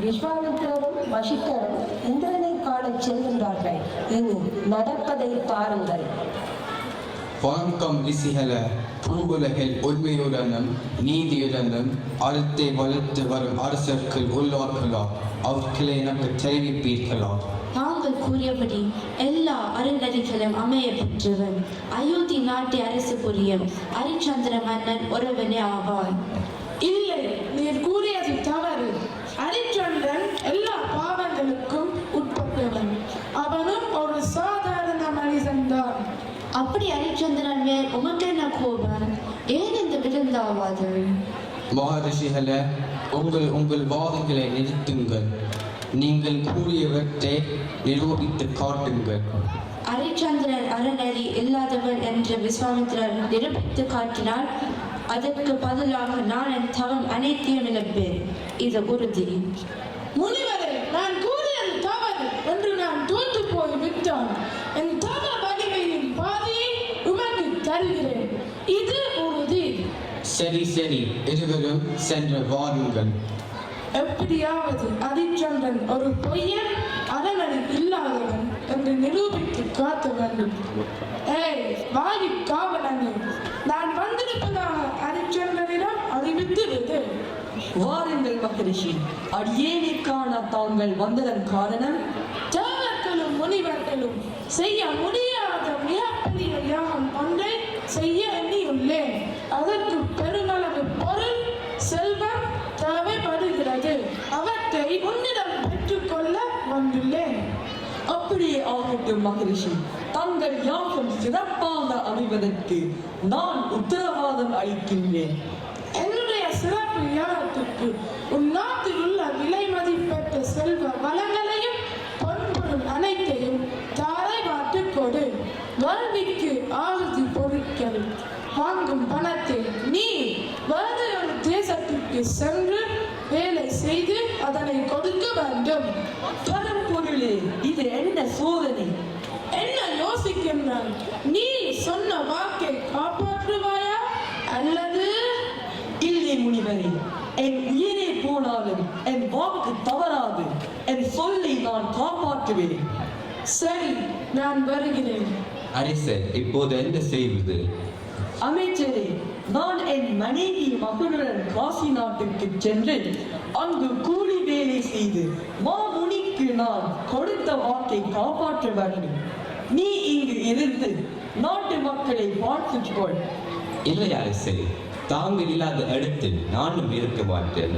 விஸ்வாமித்திரரும் வசிஷ்டரும் இந்திரனை காணச் செல்கின்றார்கள். இனி நடப்பதை பாருங்கள். வணக்கம் ரிஷிகள, பூவுலகில் உண்மையுடனும் நீதியுடனும் அறத்தை வளர்த்து வரும் அரசர்கள் உள்ளார்களா? அவர்களை எனக்கு தெரிவிப்பீர்களா? தாங்கள் கூறியபடி எல்லா அறநெறிகளும் அமைய பெற்றவன் அயோத்தி நாட்டை அரசு புரியும் அரிச்சந்திர மன்னன் ஒருவனே ஆவான். இல்லை, நீர் கூறியது தவறு. அரிச்சந்திரன் எல்லா பாவங்களுக்கும் உட்பட்டவன். அவனும் ஒரு சாதாரண மனிதன்தான். அப்படி அரிச்சந்திரன் மேல் உமக்கு என்ன கோபம்? ஏன் இந்த விருந்தாவாது? மகரிஷிகள, உங்கள் வாதங்களை நிறுத்துங்கள். நீங்கள் கூறியவற்றை நிரூபித்து காட்டுங்கள். அரிச்சந்திரன் அறநெறி இல்லாதவன் என்று விஸ்வாமித்திரர் நிரூபித்து காட்டினால் அதற்கு பதிலாக நான் என் தவம் அனைத்தையும் இழப்பேன். இது உறுதி. முனிவரே, நான் கூறியது தவறு என்று நான் தோற்று போய் விட்டான். என் தவ வலிமையின் பாதையை உமக்கு தருகிறேன். இது உறுதி. சரி சரி, இருவரும் சென்று வாருங்கள். எப்படியாவது அரிச்சந்திரன் ஒரு பொய்யன், அறநெறி இல்லாதவன் என்று நிரூபித்து காட்ட வேண்டும். ஏய் வாயு காவலனே, நான் வந்திருப்பதாக அரிச்சந்திரனிடம் அறிவித்து விடு. வாருங்கள் மகரிஷி, அடியேனை காண தாங்கள் வந்ததன் காரணம்? தேவர்களும் முனிவர்களும் செய்ய முடியாத மிகப்பெரிய யாகம் ஒன்றை செய்ய எண்ணியுள்ளேன். அதற்கு பெருமளவு பொருள், செல்வம் தேவைப்படுகிறது. அவற்றை உன்னிடம் பெற்றுக்கொள்ள வந்துள்ளேன். அப்படியே ஆகட்டும் மகரிஷி. தங்கள் யாகம் சிறப்பாக அமைவதற்கு நான் உத்தரவாதம் அளிக்கின்றேன். என்னுடைய சிறப்பு யாகத்துக்கு உன் நாட்டில் உள்ள விலை மதிப்பெற்ற செல்வ வளங்களையும் பொன்பொருள் அனைத்தையும் தாரை வாட்டு கொடு. வேள்விக்கு ஆகுதி பொருட்கள் வாங்கும் பணத்தை நீ வேறு ஒரு தேசத்திற்கு சென்று வேலை செய்து அதனை கொடுக்க வேண்டும். பரம்பொருளே, இது என்ன சோதனை? என்ன யோசிக்கின்றான்? நீ சொன்ன வாக்கை காப்பாற்றுவாயா அல்லது? இல்லை முனிவரே, என் உயிரே போனாலும் என் வாக்கு தவறாது. என் சொல்லை நான் காப்பாற்றுவேன். சரி, நான் வருகிறேன். அரசர், இப்போது என்ன செய்வது? அமைச்சரே, நான் என் மனைவி மகனுடன் காசி நாட்டுக்கு சென்று அங்கு கூலி வேலை செய்து மாமுனிக்கு நான் கொடுத்த வாக்கை காப்பாற்ற வேண்டும். நீ இங்கு இருந்து நாட்டு மக்களை பார்த்துக்கொள். இல்லை அரசே, தாங்கள் இல்லாத இடத்தில் நானும் இருக்க மாட்டேன்.